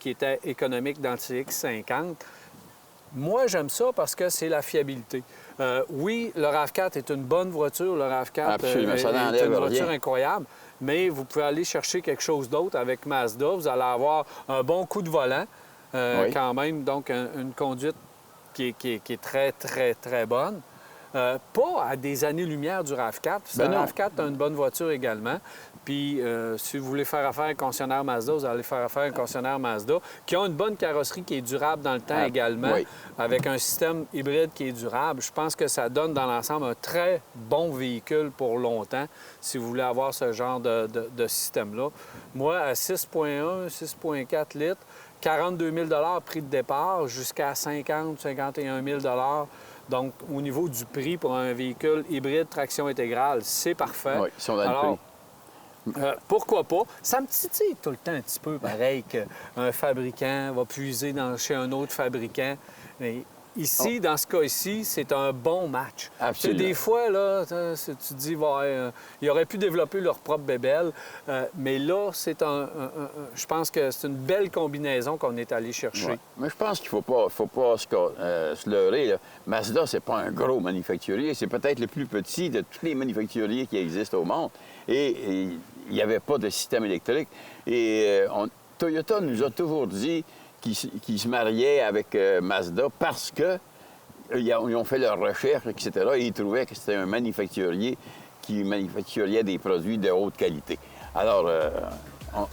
qui était économique dans le CX-50. Moi, j'aime ça parce que c'est la fiabilité. Oui, le RAV4 est une bonne voiture. Le RAV4 est une voiture incroyable. Mais vous pouvez aller chercher quelque chose d'autre avec Mazda. Vous allez avoir un bon coup de volant quand même, donc une conduite qui est très, très, très bonne. Pas à des années-lumière du RAV4. Le RAV4 a une bonne voiture également. Puis, si vous voulez faire affaire à un concessionnaire Mazda, vous allez faire affaire à un concessionnaire Mazda qui a une bonne carrosserie qui est durable dans le temps également, avec un système hybride qui est durable. Je pense que ça donne dans l'ensemble un très bon véhicule pour longtemps si vous voulez avoir ce genre de système-là. Moi, à 6,1, 6,4 litres, 42 000 prix de départ, jusqu'à 50 51 000 Donc, au niveau du prix pour un véhicule hybride traction intégrale, c'est parfait. Oui, ils sont dans le prix. Pourquoi pas? Ça me titille tout le temps un petit peu, pareil, qu'un fabricant va puiser chez un autre fabricant. Mais ici, dans ce cas-ci, c'est un bon match. Absolument. Des fois, là, tu te dis, ils auraient pu développer leur propre bébelle, mais là, je pense que c'est une belle combinaison qu'on est allé chercher. Ouais. Mais je pense qu'il ne faut pas se leurrer, là. Mazda, c'est pas un gros manufacturier. C'est peut-être le plus petit de tous les manufacturiers qui existent au monde. Et il n'y avait pas de système électrique. Et Toyota nous a toujours dit qu'ils se mariaient avec Mazda parce qu'ils ont fait leurs recherches, etc. Et ils trouvaient que c'était un manufacturier qui manufacturait des produits de haute qualité. Alors,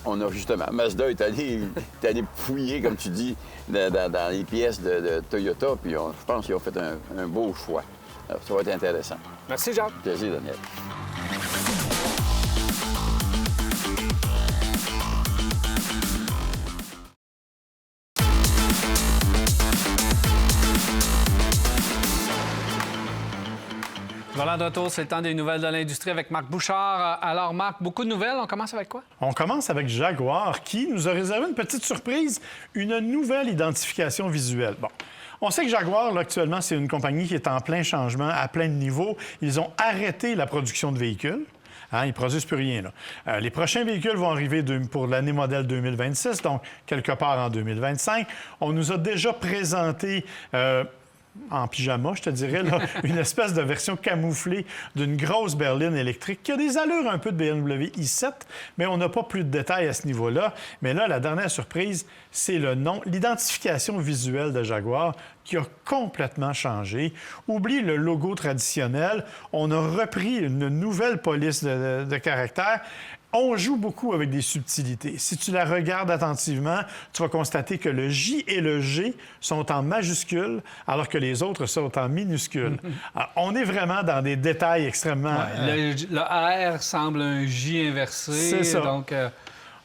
on a justement... Mazda est allé fouiller, comme tu dis, dans les pièces de Toyota, puis je pense qu'ils ont fait un beau choix. Alors, ça va être intéressant. Merci, Jacques. Plaisir, Daniel. Voilà, de retour, c'est le temps des nouvelles de l'industrie avec Marc Bouchard. Alors, Marc, beaucoup de nouvelles. On commence avec quoi? On commence avec Jaguar, qui nous a réservé une petite surprise, une nouvelle identification visuelle. Bon. On sait que Jaguar, là, actuellement, c'est une compagnie qui est en plein changement, à plein de niveaux. Ils ont arrêté la production de véhicules. Ils ne produisent plus rien. Là. Les prochains véhicules vont arriver pour l'année modèle 2026, donc quelque part en 2025. On nous a déjà présenté... en pyjama, je te dirais, là, une espèce de version camouflée d'une grosse berline électrique qui a des allures un peu de BMW i7, mais on n'a pas plus de détails à ce niveau-là. Mais là, la dernière surprise, c'est le nom, l'identification visuelle de Jaguar qui a complètement changé. Oublie le logo traditionnel. On a repris une nouvelle police de caractère. On joue beaucoup avec des subtilités. Si tu la regardes attentivement, tu vas constater que le J et le G sont en majuscules, alors que les autres sont en minuscules. Alors, on est vraiment dans des détails extrêmement... Le R semble un J inversé. C'est ça. Donc,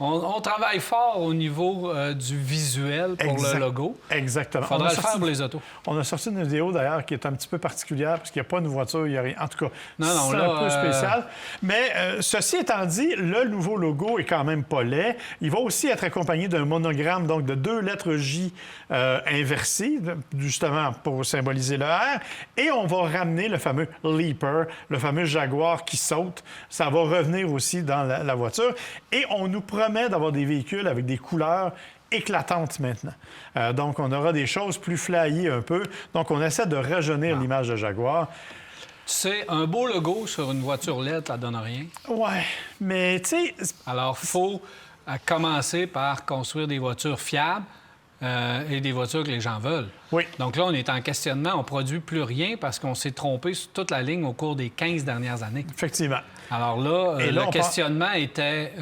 on travaille fort au niveau du visuel pour le logo. Exactement. Il faudra le faire pour les autos. On a sorti une vidéo, d'ailleurs, qui est un petit peu particulière, parce qu'il n'y a pas une voiture, il n'y a rien. En tout cas, c'est un peu spécial. Mais ceci étant dit, le nouveau logo est quand même pas laid. Il va aussi être accompagné d'un monogramme, donc de 2 lettres J inversées, justement pour symboliser le R. Et on va ramener le fameux Leaper, le fameux Jaguar qui saute. Ça va revenir aussi dans la voiture. Et on nous promet d'avoir des véhicules avec des couleurs éclatantes maintenant. Donc, on aura des choses plus flyées un peu. Donc, on essaie de rajeunir l'image de Jaguar. C'est un beau logo sur une voiture LED, ça donne rien. Ouais, mais tu sais... Alors, il faut commencer par construire des voitures fiables et des voitures que les gens veulent. Oui. Donc là, on est en questionnement. On ne produit plus rien parce qu'on s'est trompé sur toute la ligne au cours des 15 dernières années. Effectivement. Alors là, le questionnement était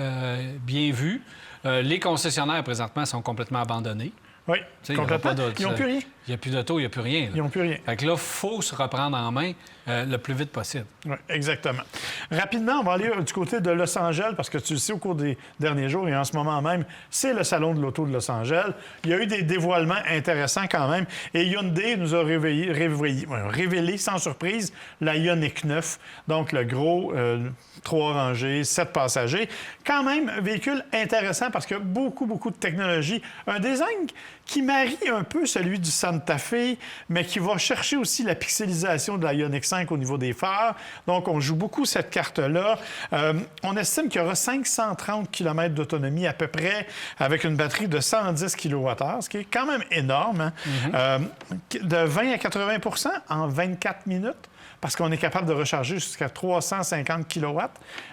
bien vu. Les concessionnaires, présentement, sont complètement abandonnés. Oui, complètement. Ils n'ont plus rien. Il n'y a plus d'auto, il n'y a plus rien. Là. Ils n'ont plus rien. Fait que là, il faut se reprendre en main le plus vite possible. Oui, exactement. Rapidement, on va aller du côté de Los Angeles, parce que tu le sais, au cours des derniers jours, et en ce moment même, c'est le Salon de l'auto de Los Angeles. Il y a eu des dévoilements intéressants quand même. Et Hyundai nous a révélé sans surprise, la Ioniq 9. Donc, le gros 3 rangées, 7 passagers. Quand même, véhicule intéressant parce que beaucoup de technologie. Un design qui marie un peu celui du Santa Fe, mais qui va chercher aussi la pixelisation de la Ioniq 5 au niveau des phares. Donc, on joue beaucoup cette carte-là. On estime qu'il y aura 530 km d'autonomie à peu près, avec une batterie de 110 kWh, ce qui est quand même énorme. Hein? De 20 à 80 en 24 minutes. Parce qu'on est capable de recharger jusqu'à 350 kW.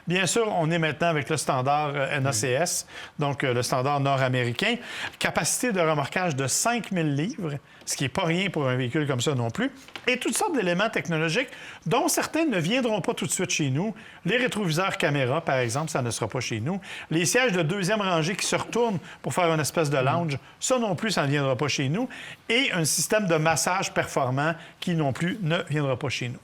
Bien sûr, on est maintenant avec le standard NACS, donc le standard nord-américain. Capacité de remorquage de 5000 livres, ce qui n'est pas rien pour un véhicule comme ça non plus. Et toutes sortes d'éléments technologiques dont certains ne viendront pas tout de suite chez nous. Les rétroviseurs caméra, par exemple, ça ne sera pas chez nous. Les sièges de deuxième rangée qui se retournent pour faire une espèce de lounge, ça non plus, ça ne viendra pas chez nous. Et un système de massage performant qui non plus ne viendra pas chez nous.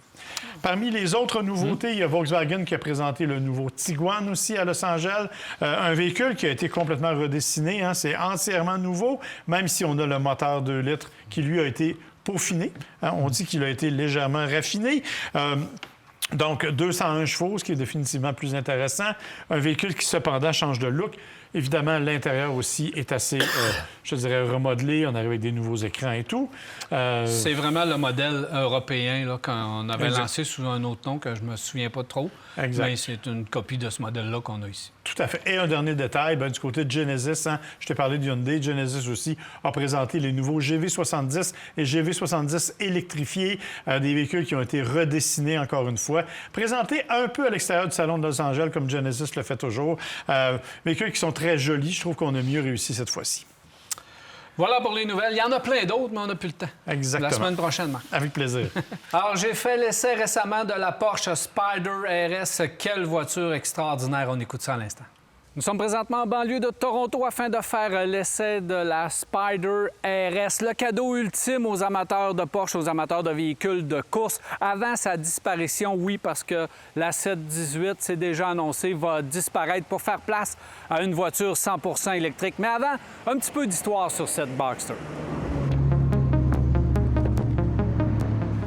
Parmi les autres nouveautés, il y a Volkswagen qui a présenté le nouveau Tiguan aussi à Los Angeles. Un véhicule qui a été complètement redessiné. Hein, c'est entièrement nouveau, même si on a le moteur 2 litres qui, lui, a été peaufiné. Hein, on dit qu'il a été légèrement raffiné. Donc, 201 chevaux, ce qui est définitivement plus intéressant. Un véhicule qui, cependant, change de look. Évidemment, l'intérieur aussi est assez, je dirais, remodelé. On arrive avec des nouveaux écrans et tout. C'est vraiment le modèle européen là, qu'on avait Exact. lancé sous un autre nom que je me souviens pas trop. Exact. Mais c'est une copie de ce modèle-là qu'on a ici. Tout à fait. Et un dernier détail, du côté de Genesis, je t'ai parlé de Hyundai, Genesis aussi a présenté les nouveaux GV70 et GV70 électrifiés, des véhicules qui ont été redessinés encore une fois, présentés un peu à l'extérieur du salon de Los Angeles, comme Genesis le fait toujours. Véhicules qui sont très jolis. Je trouve qu'on a mieux réussi cette fois-ci. Voilà pour les nouvelles. Il y en a plein d'autres, mais on n'a plus le temps. Exactement. La semaine prochaine, Marc. Avec plaisir. Alors, j'ai fait l'essai récemment de la Porsche Spyder RS. Quelle voiture extraordinaire. On écoute ça à l'instant. Nous sommes présentement en banlieue de Toronto afin de faire l'essai de la Spyder RS, le cadeau ultime aux amateurs de Porsche, aux amateurs de véhicules de course. Avant sa disparition, oui, parce que la 718, c'est déjà annoncé, va disparaître pour faire place à une voiture 100% électrique. Mais avant, un petit peu d'histoire sur cette Boxster.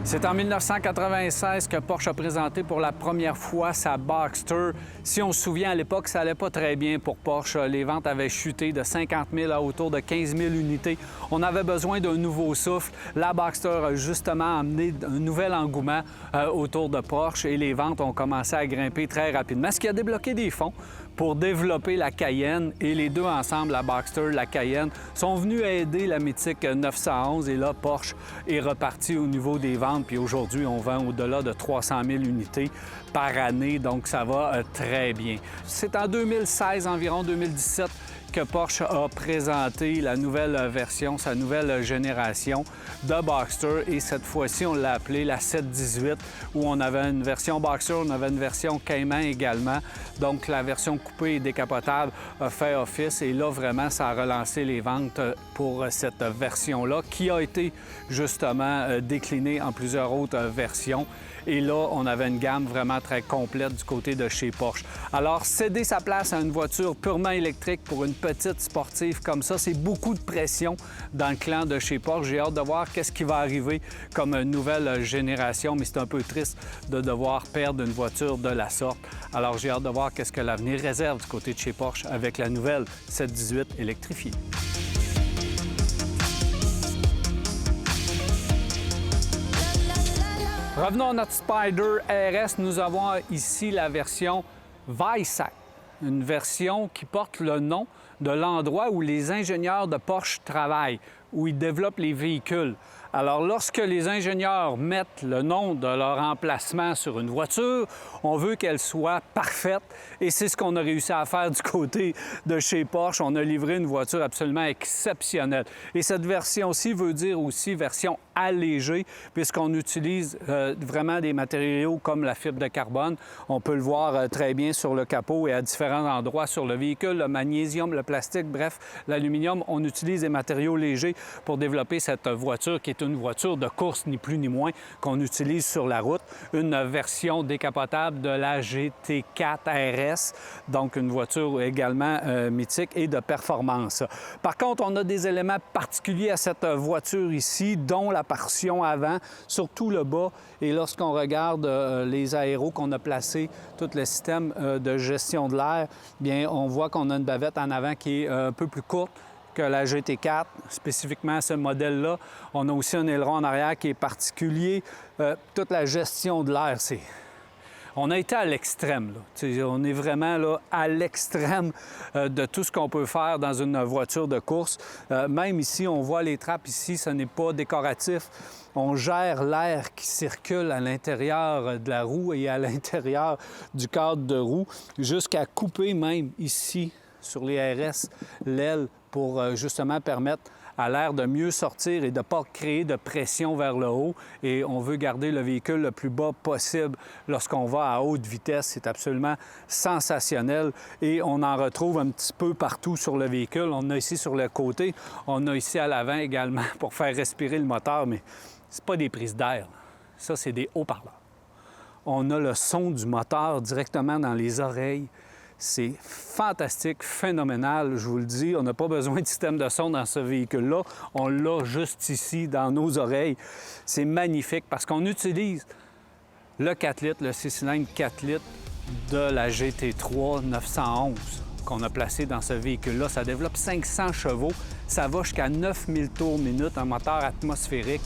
C'est en 1996 que Porsche a présenté pour la première fois sa Boxster. Si on se souvient, à l'époque, ça allait pas très bien pour Porsche. Les ventes avaient chuté de 50 000 à autour de 15 000 unités. On avait besoin d'un nouveau souffle. La Boxster a justement amené un nouvel engouement autour de Porsche et les ventes ont commencé à grimper très rapidement, ce qui a débloqué des fonds pour développer la Cayenne. Et les deux ensemble, la Boxster, la Cayenne, sont venus aider la mythique 911. Et là, Porsche est reparti au niveau des ventes. Puis aujourd'hui, on vend au-delà de 300 000 unités par année. Donc, ça va très bien. C'est en 2016, environ 2017, que Porsche a présenté la nouvelle version, sa nouvelle génération de Boxster. Et cette fois-ci, on l'a appelée la 718, où on avait une version Boxster, on avait une version Cayman également. Donc, la version coupée et décapotable a fait office. Et là, vraiment, ça a relancé les ventes pour cette version-là, qui a été justement déclinée en plusieurs autres versions. Et là, on avait une gamme vraiment très complète du côté de chez Porsche. Alors, céder sa place à une voiture purement électrique pour une petite sportive comme ça, c'est beaucoup de pression dans le clan de chez Porsche. J'ai hâte de voir qu'est-ce qui va arriver comme nouvelle génération, mais c'est un peu triste de devoir perdre une voiture de la sorte. Alors, j'ai hâte de voir qu'est-ce que l'avenir réserve du côté de chez Porsche avec la nouvelle 718 électrifiée. Revenons à notre Spyder RS. Nous avons ici la version Weissach, une version qui porte le nom de l'endroit où les ingénieurs de Porsche travaillent, où ils développent les véhicules. Alors, lorsque les ingénieurs mettent le nom de leur emplacement sur une voiture, on veut qu'elle soit parfaite et c'est ce qu'on a réussi à faire du côté de chez Porsche. On a livré une voiture absolument exceptionnelle. Et cette version-ci veut dire aussi version allégée, puisqu'on utilise vraiment des matériaux comme la fibre de carbone. On peut le voir très bien sur le capot et à différents endroits sur le véhicule, le magnésium, le plastique, bref, l'aluminium. On utilise des matériaux légers pour développer cette voiture qui est une voiture de course, ni plus ni moins, qu'on utilise sur la route. Une version décapotable de la GT4 RS, donc une voiture également mythique et de performance. Par contre, on a des éléments particuliers à cette voiture ici, dont la portion avant, surtout le bas. Et lorsqu'on regarde les aéros qu'on a placés, tout le système de gestion de l'air, bien, on voit qu'on a une bavette en avant qui est un peu plus courte que la GT4, spécifiquement ce modèle-là. On a aussi un aileron en arrière qui est particulier. Toute la gestion de l'air, c'est... On a été à l'extrême, là. On est vraiment là, à l'extrême de tout ce qu'on peut faire dans une voiture de course. Même ici, on voit les trappes ici, ce n'est pas décoratif. On gère l'air qui circule à l'intérieur de la roue et à l'intérieur du cadre de roue, jusqu'à couper même ici, sur les RS, l'aile pour justement permettre à l'air de mieux sortir et de ne pas créer de pression vers le haut. Et on veut garder le véhicule le plus bas possible lorsqu'on va à haute vitesse. C'est absolument sensationnel et on en retrouve un petit peu partout sur le véhicule. On a ici sur le côté, on a ici à l'avant également pour faire respirer le moteur, mais c'est pas des prises d'air. Ça, c'est des haut-parleurs. On a le son du moteur directement dans les oreilles. C'est fantastique, phénoménal, je vous le dis. On n'a pas besoin de système de son dans ce véhicule-là. On l'a juste ici, dans nos oreilles. C'est magnifique parce qu'on utilise le 4 litres, le 6 cylindres 4 litres de la GT3 911 qu'on a placé dans ce véhicule-là. Ça développe 500 chevaux. Ça va jusqu'à 9000 tours minute, un moteur atmosphérique.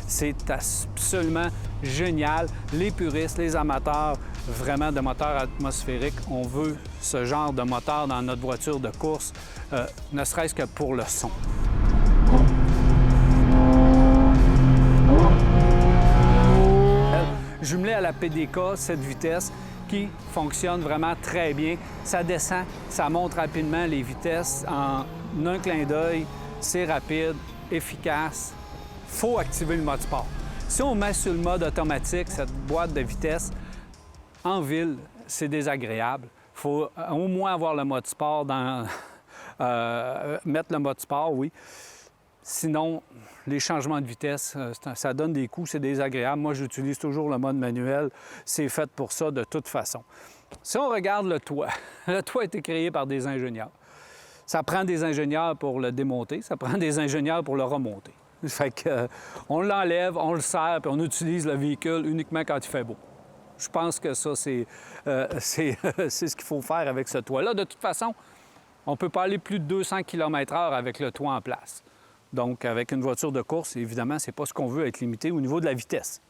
C'est absolument génial. Les puristes, les amateurs vraiment de moteurs atmosphériques, on veut ce genre de moteur dans notre voiture de course, ne serait-ce que pour le son. Jumelé à la PDK, cette vitesse qui fonctionne vraiment très bien. Ça descend, ça monte rapidement les vitesses en un clin d'œil. C'est rapide, efficace. Il faut activer le mode sport. Si on met sur le mode automatique, cette boîte de vitesse, en ville, c'est désagréable. Il faut au moins avoir le mode sport dans... mettre le mode sport, oui. Sinon, les changements de vitesse, ça donne des coups, c'est désagréable. Moi, j'utilise toujours le mode manuel. C'est fait pour ça de toute façon. Si on regarde le toit a été créé par des ingénieurs. Ça prend des ingénieurs pour le démonter, ça prend des ingénieurs pour le remonter. Fait que, on l'enlève, on le serre, puis on utilise le véhicule uniquement quand il fait beau. Je pense que ça, c'est ce qu'il faut faire avec ce toit-là. De toute façon, on ne peut pas aller plus de 200 km/h avec le toit en place. Donc, avec une voiture de course, évidemment, c'est pas ce qu'on veut, être limité au niveau de la vitesse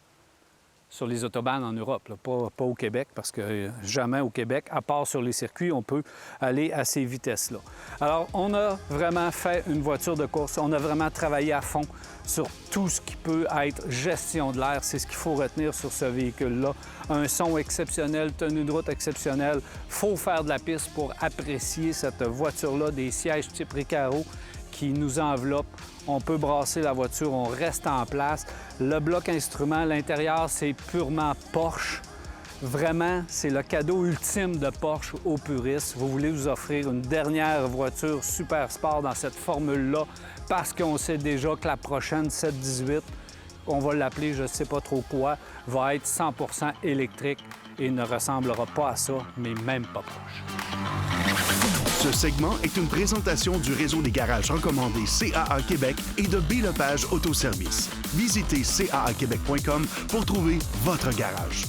sur les autobahns en Europe, là. Pas au Québec, parce que jamais au Québec, à part sur les circuits, on peut aller à ces vitesses-là. Alors, on a vraiment fait une voiture de course. On a vraiment travaillé à fond sur tout ce qui peut être gestion de l'air. C'est ce qu'il faut retenir sur ce véhicule-là. Un son exceptionnel, tenue de route exceptionnelle. Il faut faire de la piste pour apprécier cette voiture-là, des sièges type Recaro qui nous enveloppent. On peut brasser la voiture, on reste en place. Le bloc instrument à l'intérieur, c'est purement Porsche. Vraiment, c'est le cadeau ultime de Porsche aux puristes. Vous voulez vous offrir une dernière voiture super sport dans cette formule-là parce qu'on sait déjà que la prochaine 718, on va l'appeler je ne sais pas trop quoi, va être 100% électrique et ne ressemblera pas à ça, mais même pas proche. Ce segment est une présentation du réseau des garages recommandés CAA Québec et de B. Lepage Autoservice. Visitez caaquebec.com pour trouver votre garage.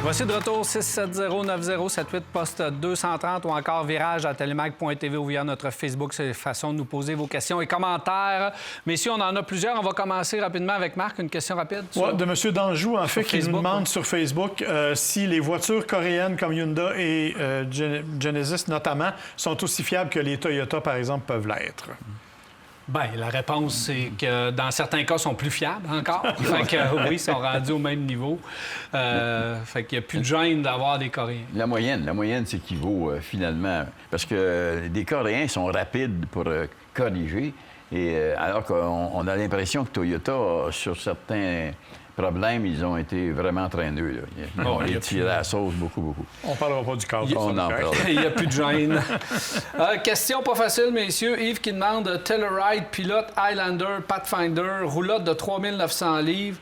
Voici de retour 670-9078, poste 230 ou encore virage à télémac.tv ou via notre Facebook. C'est la façon de nous poser vos questions et commentaires. Messieurs, on en a plusieurs. On va commencer rapidement avec Marc. Une question rapide. Ouais, de M. Danjou, en fait, qui nous demande sur Facebook si les voitures coréennes comme Hyundai et Genesis notamment sont aussi fiables que les Toyota, par exemple, peuvent l'être. Bien, la réponse, c'est que dans certains cas, ils sont plus fiables encore. Fait que oui, ils sont rendus au même niveau. Fait qu'il n'y a plus de gêne d'avoir des Coréens. La moyenne, c'est qu'il vaut finalement... Parce que des Coréens sont rapides pour corriger, et alors qu'on a l'impression que Toyota, sur certains problèmes, ils ont été vraiment traîneux. Là. Ils ont tiré à la sauce beaucoup. On ne parlera pas du cadre. On en parle. Il n'y a plus de gêne. Question pas facile, messieurs. Yves qui demande Telluride, pilote Highlander, Pathfinder, roulotte de 3900 livres.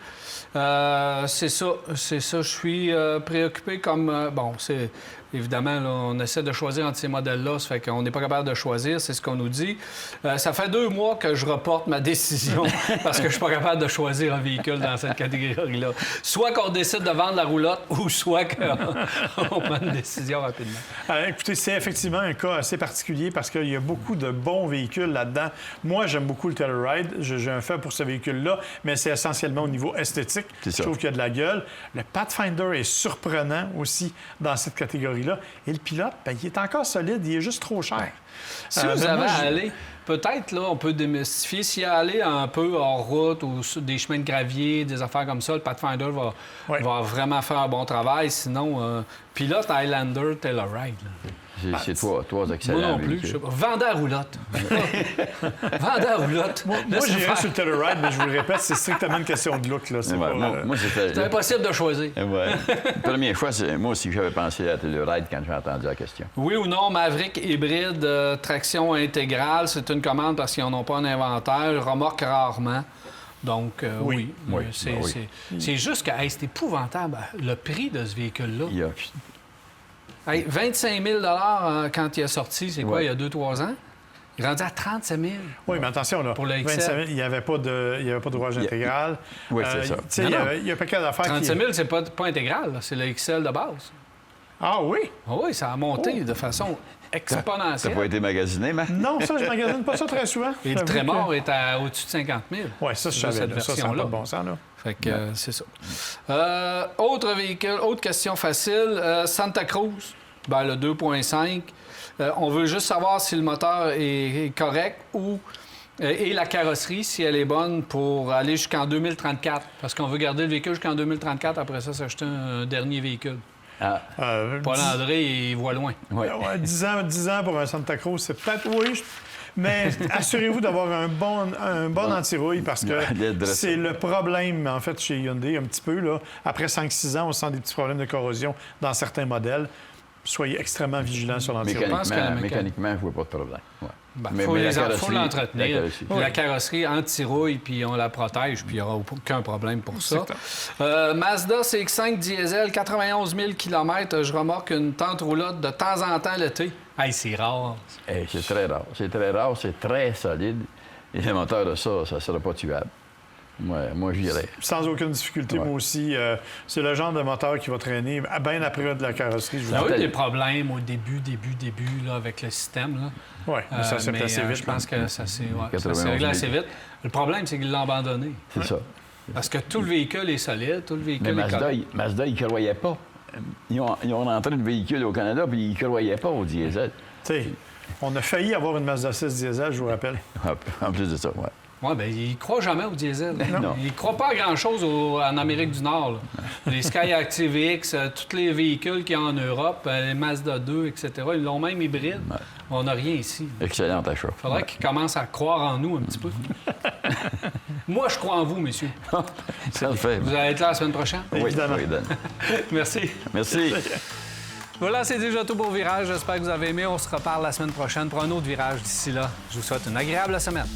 C'est ça. Je suis préoccupé comme... bon, c'est... Évidemment, là, on essaie de choisir entre ces modèles-là, ça fait qu'on n'est pas capable de choisir, c'est ce qu'on nous dit. Ça fait 2 mois que je reporte ma décision parce que je ne suis pas capable de choisir un véhicule dans cette catégorie-là. Soit qu'on décide de vendre la roulotte ou soit qu'on prend une décision rapidement. Écoutez, c'est effectivement un cas assez particulier parce qu'il y a beaucoup de bons véhicules là-dedans. Moi, j'aime beaucoup le Telluride. J'ai un fait pour ce véhicule-là, mais c'est essentiellement au niveau esthétique. Je trouve qu'il y a de la gueule. Le Pathfinder est surprenant aussi dans cette catégorie-là. Et le pilote, bien, il est encore solide, il est juste trop cher. Si vous avez à aller, peut-être, là, on peut démystifier. S'il y a à aller un peu hors route ou sur des chemins de gravier, des affaires comme ça, le Pathfinder va vraiment faire un bon travail. Sinon, pilote Highlander, Telluride. C'est trois excellents. Moi non plus. Je sais pas. Vendez à roulotte. Vendez à roulotte. Moi j'irais sur le Telluride, mais je vous le répète, c'est strictement une question de look. Là. C'est c'est impossible de choisir. La première fois, moi aussi, j'avais pensé à Telluride quand j'ai entendu la question. Oui ou non, Maverick hybride, traction intégrale, c'est une commande parce qu'ils n'en ont pas en inventaire. Remorque rarement. Donc, oui. C'est juste que c'est épouvantable, le prix de ce véhicule-là. Hey, 25 000 quand il est sorti, c'est quoi, il y a 2-3 ans? Il est rendu à 37 000. Oui, mais attention, là. Pour le XL. 25 000, il n'y avait pas de rouage intégral. Oui, c'est ça. Tu sais, il y a un paquet d'affaires 37 000, c'est pas intégral, là. C'est le XL de base. Ah oui? Ah oui, ça a monté de façon Ça exponentielle. n'a pas été magasiné, mais... Non, ça, je magasine pas ça très souvent. Et le Trémor est au-dessus de 50 000. Oui, ça, je savais. cette Ça n'a pas version-là. de bon sens, là. Fait que c'est ça. Autre véhicule, autre question facile. Santa Cruz, ben, le 2.5. On veut juste savoir si le moteur est correct et la carrosserie, si elle est bonne pour aller jusqu'en 2034. Parce qu'on veut garder le véhicule jusqu'en 2034. Après ça, s'acheter un dernier véhicule. Paul-André, il voit loin. Oui. Ouais, 10 ans pour un Santa Cruz, c'est peut-être oui. Mais assurez-vous d'avoir un bon anti-rouille parce que c'est le problème, en fait, chez Hyundai, un petit peu. Là. Après 5-6 ans, on sent des petits problèmes de corrosion dans certains modèles. Soyez extrêmement vigilants sur l'anti-rouille. Mécaniquement, je ne vois pas de problème. Ouais. Ben, Mais faut la l'entretenir. carrosserie. La carrosserie anti-rouille, puis on la protège, puis il n'y aura aucun problème pour ça. Mazda CX-5 diesel, 91 000 km. Je remorque une tente roulotte de temps en temps l'été. Hey, c'est rare. Hey, c'est très rare. C'est très rare, c'est très solide. Et les moteurs de ça ne sera pas tuable. Moi j'irais. Sans aucune difficulté, moi aussi. C'est le genre de moteur qui va traîner bien après de la carrosserie. Il y a eu des problèmes au début, là, avec le système. Là. Oui, mais ça s'est passé vite. Je pense que ça s'est réglé assez vite. Le problème, c'est qu'ils l'ont abandonné. C'est ça. Parce que tout le véhicule est solide, tout le véhicule mais est correct. Mazda, ils ne croyaient pas. Ils ont rentré le véhicule au Canada, puis ils ne croyaient pas au diesel. Tu sais, on a failli avoir une Mazda 6 diesel, je vous rappelle. En plus de ça, oui. Oui, bien, ils ne croient jamais au diesel. Non. Ils ne croient pas à grand-chose en Amérique du Nord. Là. Les Skyactiv X, tous les véhicules qu'il y a en Europe, les Mazda 2, etc., ils l'ont même hybride. Ouais. On n'a rien ici. Excellent achat. Il faudrait qu'ils commencent à croire en nous un petit peu. Moi, je crois en vous, messieurs. Ça le fait. Vous allez être là la semaine prochaine? Oui, évidemment. Merci. Merci. Voilà, c'est déjà tout pour Virage. J'espère que vous avez aimé. On se reparle la semaine prochaine pour un autre virage. D'ici là, je vous souhaite une agréable semaine.